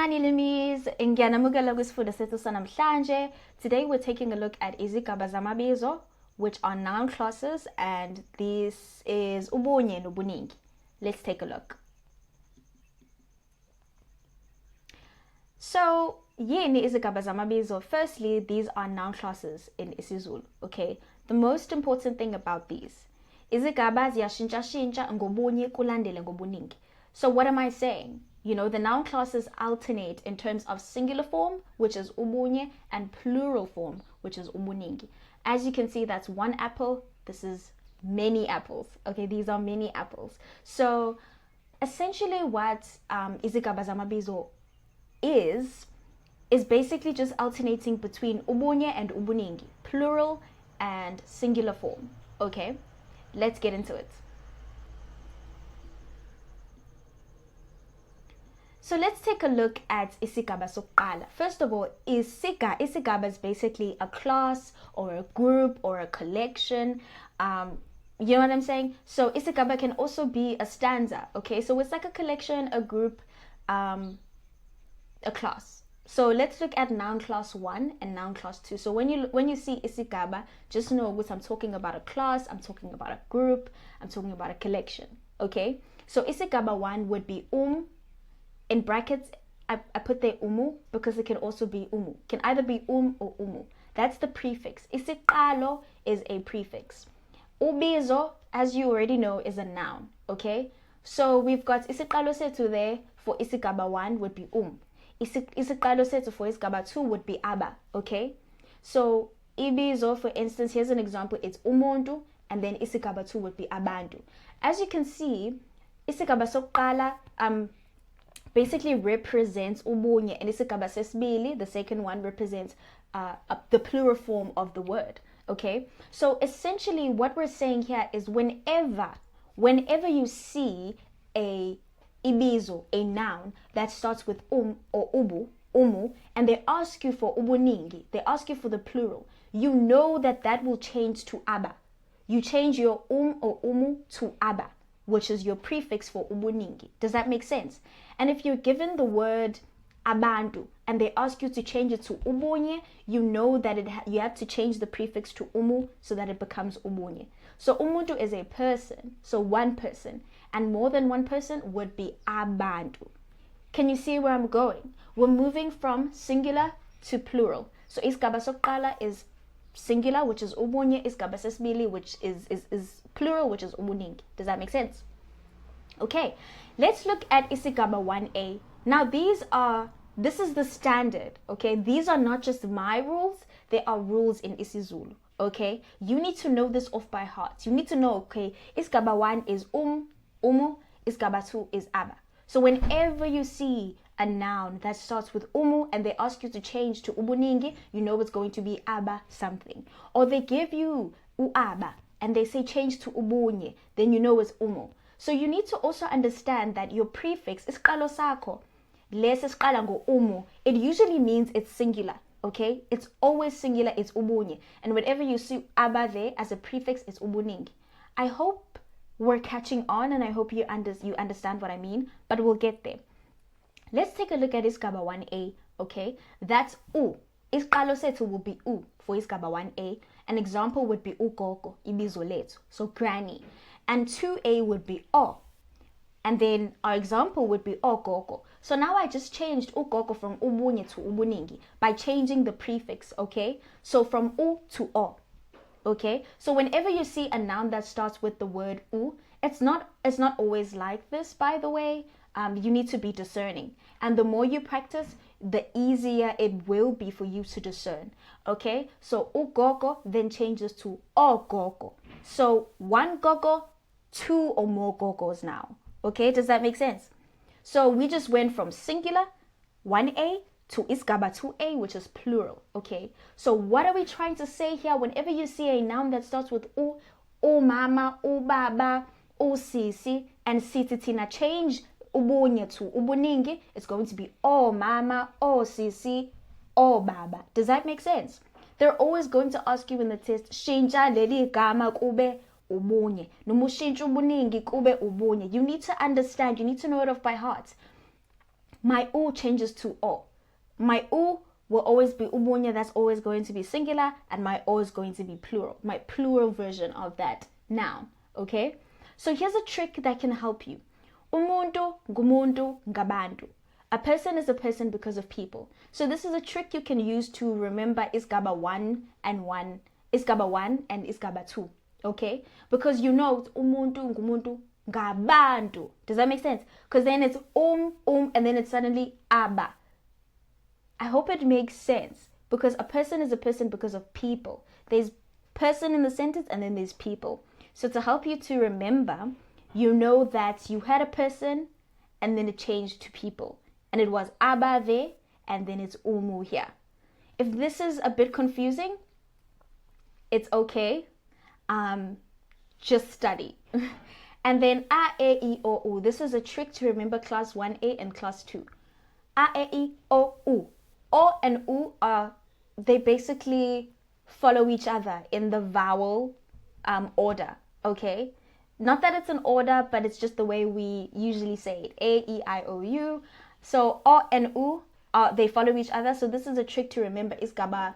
Sanibonani limis, ngiyanamukela kwisifundo sethu sanamhlanje. Today we're taking a look at Izigaba Zamabizo, which are noun classes, and this is ubunye nobuningi. Let's take a look. So, yini Izigaba Zamabizo? Firstly, these are noun classes in isiZulu, okay? The most important thing about these, izigaba ziyashintsha ngobunye kulandele ngobuningi. So what am I saying? You know, the noun classes alternate in terms of singular form, which is ubunye, and plural form, which is ubuningi. As you can see, that's one apple. This is many apples. Okay, these are many apples. So essentially what Izigaba Zamabizo is basically just alternating between ubunye and ubuningi, plural and singular form. Okay, let's get into it. So let's take a look at Izigaba sokuqala. First of all, Izigaba is basically a class or a group or a collection. You know what I'm saying? So Izigaba can also be a stanza. Okay, so it's like a collection, a group, a class. So let's look at noun class 1 and noun class 2. So when you see Izigaba, just know what I'm talking about: a class, I'm talking about a group, I'm talking about a collection. Okay, so Izigaba 1 would be in brackets, I put there umu because it can also be umu. Can either be or umu. That's the prefix. Isiqalo is a prefix. Ubizo, as you already know, is a noun. Okay, so we've got isiqalo sethu there for Izigaba 1 would be Isiqalo sethu for Izigaba 2 would be aba. Okay, so ibizo, for instance, here's an example. It's umuntu, and then Izigaba 2 would be abantu. As you can see, Izigaba sokuqala basically represents ubunye, and Izigaba sesibili, the second one, represents the plural form of the word. Okay, so essentially what we're saying here is whenever you see a ibizo, a noun that starts with or umu, and they ask you for ubuningi, they ask you for the plural, you know that will change to aba. You change your or umu to aba, which is your prefix for ubuningi. Does that make sense? And if you're given the word abantu and they ask you to change it to ubunye, you know that you have to change the prefix to umu so that it becomes ubunye. So umuntu is a person, so one person, and more than one person would be abantu. Can you see where I'm going? We're moving from singular to plural. So Izigaba sokuqala is singular, which is ubunye. Izigaba sesibili, which is plural, which is ubuningi. Does that make sense? Okay, let's look at Izigaba 1a. Now this is the standard. Okay, these are not just my rules, they are rules in isiZulu. Okay, you need to know this off by heart. You need to know, okay, Izigaba 1 is umu, Izigaba 2 is aba. So whenever you see a noun that starts with umu and they ask you to change to ubuningi, you know it's going to be aba something. Or they give you uaba and they say change to ubunye, then you know it's umu. So you need to also understand that your prefix, isiqalo sakho, lesi siqala ngo umu, it usually means it's singular. Okay, it's always singular, it's ubunye. And whenever you see aba there as a prefix, it's ubuningi. I hope we're catching on, and I hope you understand what I mean, but we'll get there. Let's take a look at Izigaba 1a. Okay, that's u. Isiqalo sethu will be u for Izigaba 1a. An example would be ugogo, ibizo lethu, so granny. And 2a would be o. And then our example would be ogogo. So now I just changed ugogo from ubunye to ubuningi by changing the prefix. Okay, so from u to o. Okay, so whenever you see a noun that starts with the word u, it's not always like this, by the way. You need to be discerning, and the more you practice, the easier it will be for you to discern. Okay, so ugogo then changes to ogogo. So one gogo, two or more gogos now. Okay, does that make sense? So we just went from singular 1a to Izigaba 2a, which is plural. Okay, so what are we trying to say here? Whenever you see a noun that starts with u, mama, baba, sisi, and sititina, change ubunye to ubuningi, it's going to be o mama, sisi, baba. Does that make sense? They're always going to ask you in the test, shintsha leli gama kube ubunye, noma ushintsha ubuningi kube ubunye. You need to understand, you need to know it off by heart. my U changes to O. My U will always be ubunye, that's always going to be singular, and my O is going to be plural, my plural version of that noun, okay? So here's a trick that can help you. Umuntu, ngumuntu, ngabantu. A person is a person because of people. So this is a trick you can use to remember Izigaba 1 and Izigaba 2, okay? Because you know it's umuntu, ngumuntu, ngabantu. Does that make sense? Because then it's and then it's suddenly aba. I hope it makes sense, because a person is a person because of people. There's person in the sentence and then there's people. So to help you to remember, you know that you had a person and then it changed to people. And it was aba there and then it's umu here. If this is a bit confusing, it's okay. Just study. And then a, e, I, o, u. This is a trick to remember class 1A and class 2. A, e, I, o, u. O and U they basically follow each other in the vowel order, okay? Not that it's an order, but it's just the way we usually say it. A, E, I, O, U. So O and U, they follow each other. So this is a trick to remember Izigaba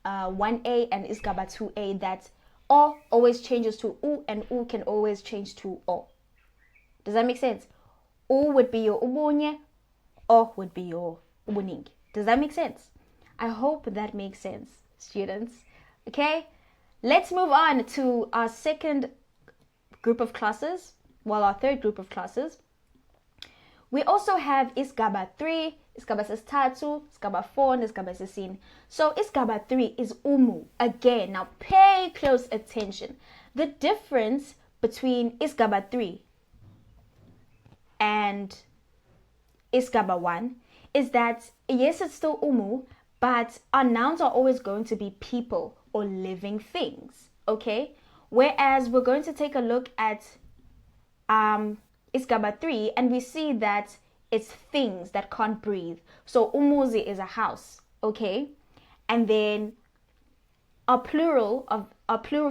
1A and Izigaba 2A, that O always changes to U and U can always change to O. Does that make sense? U would be your ubunye, O would be your ubuningi. Does that make sense? I hope that makes sense, students. Okay, let's move on to our second group of classes. Well, our third group of classes. We also have Izigaba 3, Izigaba 3, Izigaba 4, and Izigaba 6. So Izigaba 3 is umu. Again, now pay close attention. The difference between Izigaba 3 and Izigaba 1 is that, yes, it's still umu, but our nouns are always going to be people or living things, okay? Whereas we're going to take a look at Izigaba 3 and we see that it's things that can't breathe. So umuzi is a house, okay? And then our plural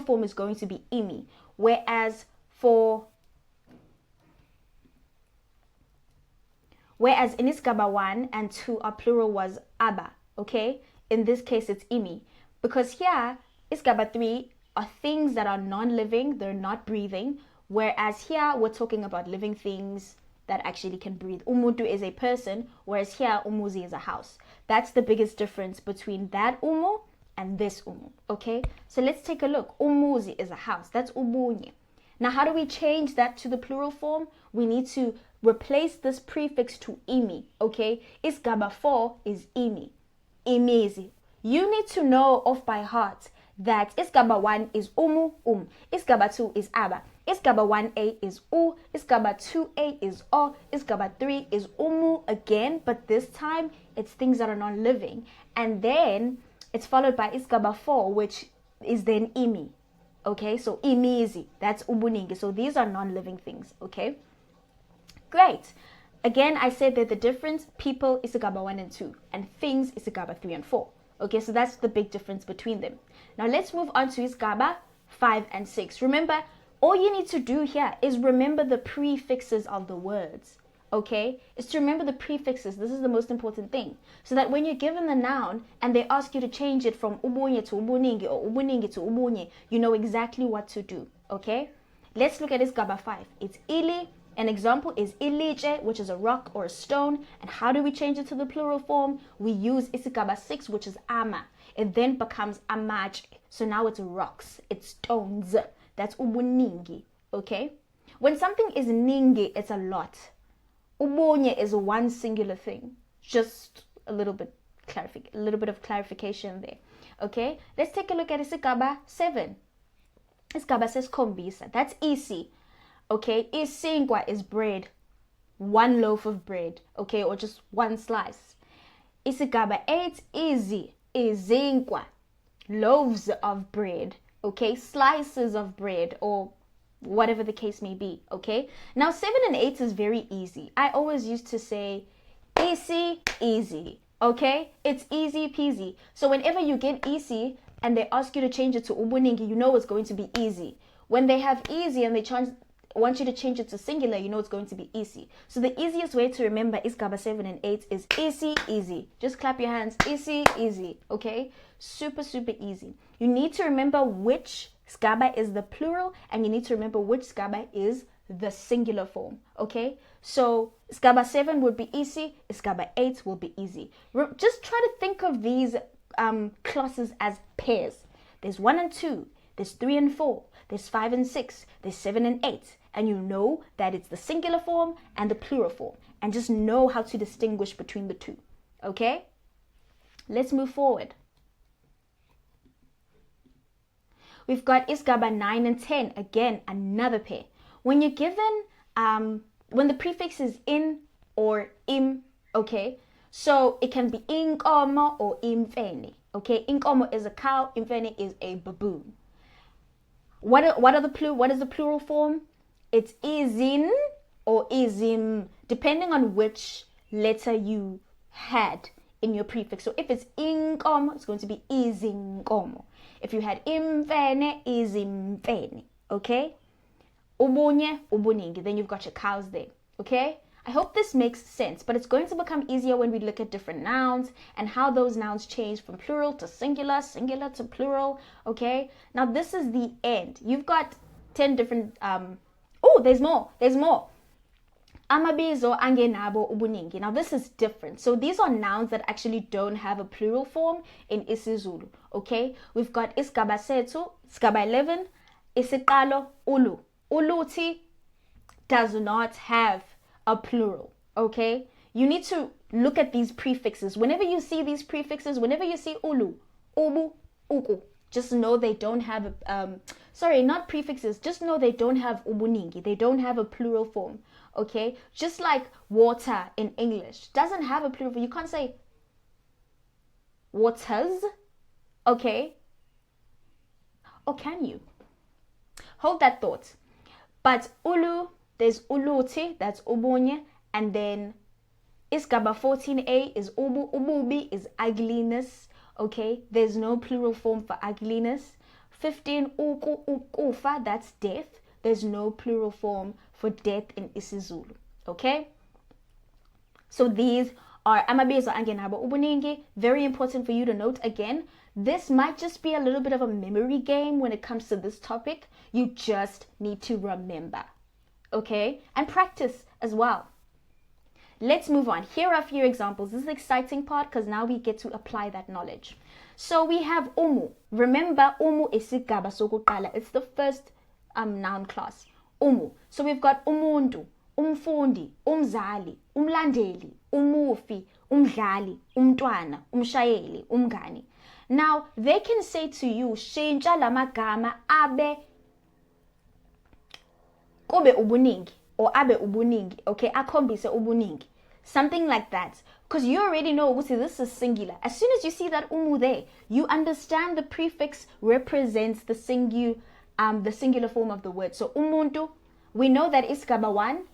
form is going to be imi, whereas in Izigaba 1 and 2, our plural was aba, okay? In this case, it's imi. Because here, Izigaba 3 are things that are non-living, they're not breathing, whereas here, we're talking about living things that actually can breathe. Umuntu is a person, whereas here, umuzi is a house. That's the biggest difference between that umu and this umu, okay? So let's take a look. Umuzi is a house, that's ubunye. Now, how do we change that to the plural form? We need to replace this prefix to imi, okay? Izigaba 4 is imi, imizi. You need to know off by heart that Izigaba 1 is umu, Izigaba 2 is aba, Izigaba 1A is u, Izigaba 2A is o, Izigaba 3 is umu again, but this time it's things that are non-living. And then it's followed by Izigaba 4, which is then imi. Okay, so imizi, that's ubuningi. So these are non-living things, okay? Great. Again, I said that the difference, people Izigaba 1 and 2, and things Izigaba 3 and 4. Okay, so that's the big difference between them. Now let's move on to Izigaba 5 and 6. Remember, all you need to do here is remember the prefixes of the words. Okay, is to remember the prefixes. This is the most important thing, so that when you're given the noun and they ask you to change it from ubunye to ubuningi or ubuningi to ubunye, you know exactly what to do. Okay, let's look at Izigaba 5. It's ili. An example is ilije, which is a rock or a stone. And how do we change it to the plural form? We use Izigaba 6, which is ama. It then becomes amaje. So now it's rocks, it's stones. That's ubuningi. Okay, when something is ningi, it's a lot. Ubunye is one singular thing. Just a little bit of clarification there. Okay, let's take a look at Izigaba 7. Izigaba says kombisa. That's easy. Okay, isinkwa is bread, one loaf of bread. Okay, or just one slice. Izigaba 8, easy, izinkwa, loaves of bread. Okay, slices of bread, or whatever the case may be. Okay, now 7 and 8 is very easy. I always used to say easy. Okay, it's easy peasy. So whenever you get easy and they ask you to change it to ubuningi, you know it's going to be easy. When they have easy and they want you to change it to singular, you know it's going to be isi. So the easiest way to remember Izigaba 7 and 8 is isi, easy. Just clap your hands, isi, easy, okay? Super, super easy. You need to remember which Izigaba is the plural, and you need to remember which Izigaba is the singular form, okay? So Izigaba 7 would be isi, Izigaba 8 will be easy. Just try to think of these classes as pairs. There's 1 and 2, there's 3 and 4, there's 5 and 6, there's 7 and 8, and you know that it's the singular form and the plural form, and just know how to distinguish between the two, okay? Let's move forward. We've got Izigaba 9 and 10, again, another pair. When you're given, when the prefix is in or im, okay, so it can be inkomo or imfene, okay? Inkomo is a cow, imfene is a baboon. What is the plural form? It's izin or izim, depending on which letter you had in your prefix. So if it's inkomo, it's going to be izinkomo. If you had imfene, izimfene, okay? Ubunye, ubuningi, then you've got your cows there, okay? I hope this makes sense, but it's going to become easier when we look at different nouns and how those nouns change from plural to singular, singular to plural, okay? Now this is the end. You've got 10 different, there's more. Amabizo angenabo ubuningi. Now this is different. So these are nouns that actually don't have a plural form in isiZulu, okay? We've got Izigaba sethu, Izigaba 11, isiqalo, ulu. Uluti does not have a plural, okay? You need to look at these prefixes. Whenever you see these prefixes, whenever you see ulu, ubu, uku, just know they don't have not prefixes, just know they don't have ubuningi. They don't have a plural form, okay? Just like water in English doesn't have a plural form. You can't say waters, okay? Or can you? Hold that thought. But ulu, there's uluti, that's ubunye, and then Izigaba 14a is ubu, ububi is ugliness, okay? There's no plural form for ugliness. 15 uku, ukufa, that's death. There's no plural form for death in isiZulu, okay? So these are amabizo angenabo ubuningi. Very important for you to note again. This might just be a little bit of a memory game when it comes to this topic. You just need to remember, okay? And practice as well. Let's move on. Here are a few examples. This is the exciting part because now we get to apply that knowledge. So we have umu. Remember, umu is Izigaba sokuqala. It's the first noun class. Umu. So we've got umuntu, umfundi, umzali, umlandeli, umufi, umdlali, umntwana, umshayeli, umngani. Now, they can say to you, shintsha lamagama abe kube ubuningi or abe ubuningi, okay? Akhombise ubuningi. Something like that. Because you already know, this is singular. As soon as you see that umu there, you understand the prefix represents the singular form of the word. So umuntu, we know that Izigaba 1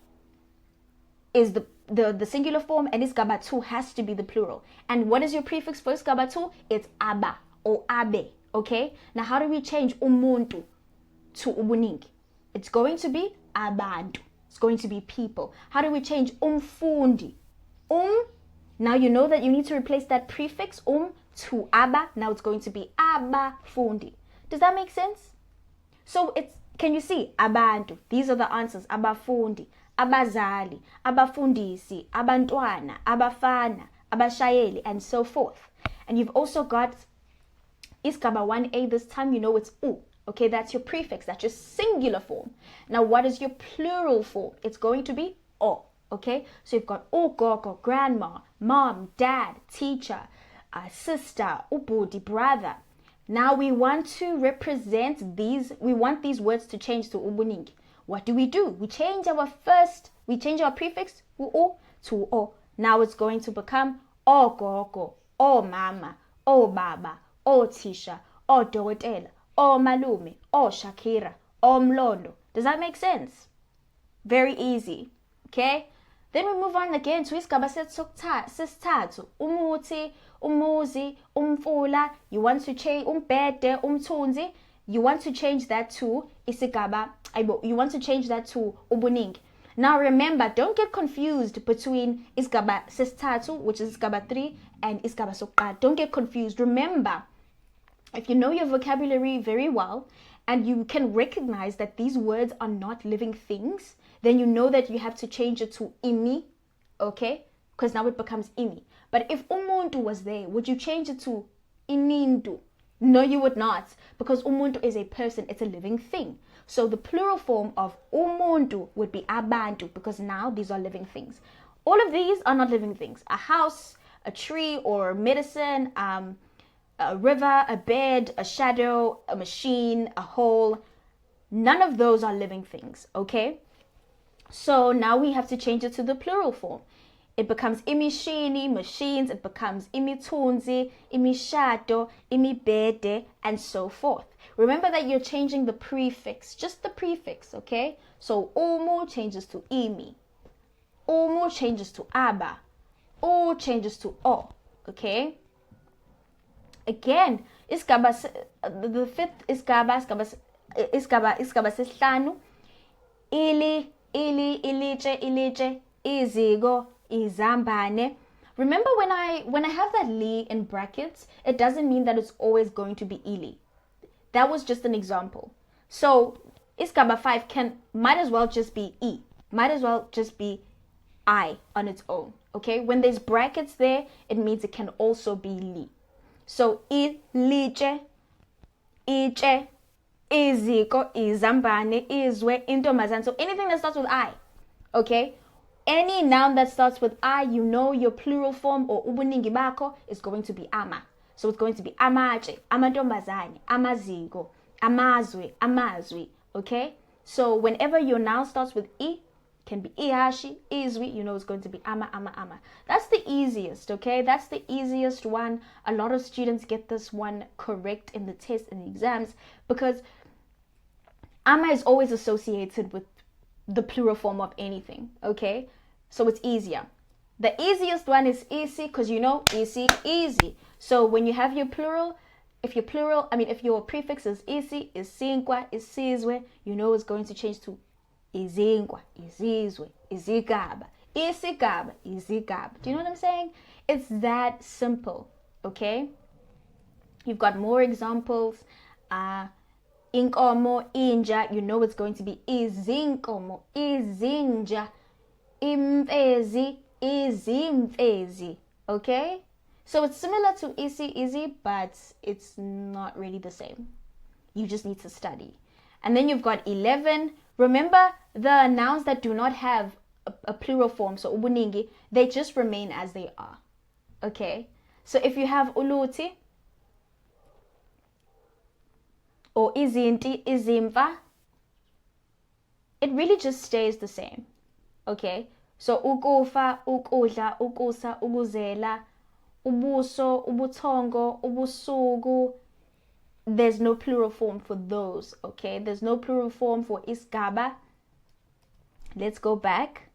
is the singular form, and Izigaba 2 has to be the plural. And what is your prefix for Izigaba 2? It's aba or abe, okay? Now how do we change umuntu to ubuningi? It's going to be abantu. It's going to be people. How do we change umfundi? Now you know that you need to replace that prefix to aba. Now it's going to be abafundi. Does that make sense? So can you see abantu? These are the answers. Abafundi, abazali, abafundisi, abantwana, abafana, abashayeli, and so forth. And you've also got Izigaba 1a. This time you know it's u. Okay, that's your prefix. That's your singular form. Now, what is your plural form? It's going to be o. Okay, so you've got ugogo, grandma, mom, dad, teacher, sister, ubudi, brother. Now we want to represent these. We want these words to change to ubuningi. What do? We change our prefix u to o. Now it's going to become ogogo, o mama, o baba, o tisha, o dokotela, o malume, o Shakira, o mlondo. Does that make sense? Very easy. Okay? Then we move on again to Izigaba sesithathu. Umuthi, umuzi, umfula. You want to change umbhede, umthunzi. you want to change that to isigaba, you want to change that to ubuningi. Now remember, don't get confused between isigaba sesithathu, which is isigaba 3, and isigaba sokuqala. Don't get confused. Remember, if you know your vocabulary very well and you can recognize that these words are not living things, then you know that you have to change it to imi, okay? Because now it becomes imi. But if umuntu was there, would you change it to inindu? No, you would not, because umuntu is a person, it's a living thing. So the plural form of umuntu would be abantu, because now these are living things. All of these are not living things. A house, a tree, or medicine, a river, a bed, a shadow, a machine, a hole. None of those are living things, okay? So now we have to change it to the plural form. It becomes imishini, machines. It becomes imithunzi, imishado, imibede, and so forth. Remember that you're changing the prefix, just the prefix, okay? So umu changes to imi. Umu changes to aba. O changes to o, okay? Again, the fifth isigaba sesihlanu. Ili, ilitshe, izigo, izambane. Remember when I have that li in brackets, it doesn't mean that it's always going to be ili. That was just an example. So isigaba 5 might as well just be e. Might as well just be I on its own. Okay? When there's brackets there, it means it can also be li. So ilitshe, itshe, iziko, izambane, izwe, intombazane. So anything that starts with I. Okay? Any noun that starts with I, you know your plural form or ubuningi bako is going to be ama. So it's going to be amatshe, amantombazane, amaziko, amazwe, amazwi. Okay? So whenever your noun starts with I, can be ihashi, izwi, you know it's going to be ama, ama, ama. That's the easiest, okay? That's the easiest one. A lot of students get this one correct in the test and the exams because ama is always associated with the plural form of anything, okay? So it's easier. The easiest one is isi because you know isi, easy. So when you have your plural, if your prefix is isi, isinkwa, isizwe, you know it's going to change to izingwa, izizwe, izigaba, isigaba, izigaba. Do you know what I'm saying? It's that simple, okay? You've got more examples. Inkomo, inja, you know it's going to be izinkomo, izinja, imfezi, izimfezi, okay? So it's similar to easy, but it's not really the same. You just need to study. And then you've got 11. Remember the nouns that do not have a plural form, so ubuningi, they just remain as they are. Okay? So if you have uluti or izinti, izimva, it really just stays the same. Okay? So ukufa, ukudla, ukusa, ukuzela, ubuso, ubuthongo, ubusuku. There's no plural form for those, okay? There's no plural form for isigaba. Let's go back.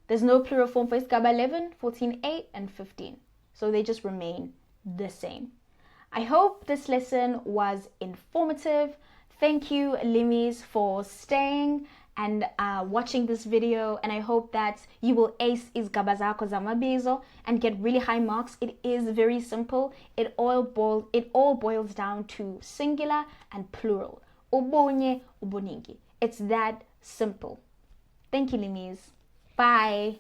There's no plural form for isigaba 11, 14, 8, and 15. So they just remain the same. I hope this lesson was informative. Thank you, Limis, for staying and watching this video, and I hope that you will ace Izigaba Zamabizo and get really high marks. It is very simple. It all boils down to singular and plural. Ubonye, uboningi. It's that simple. Thank you, Limis. Bye.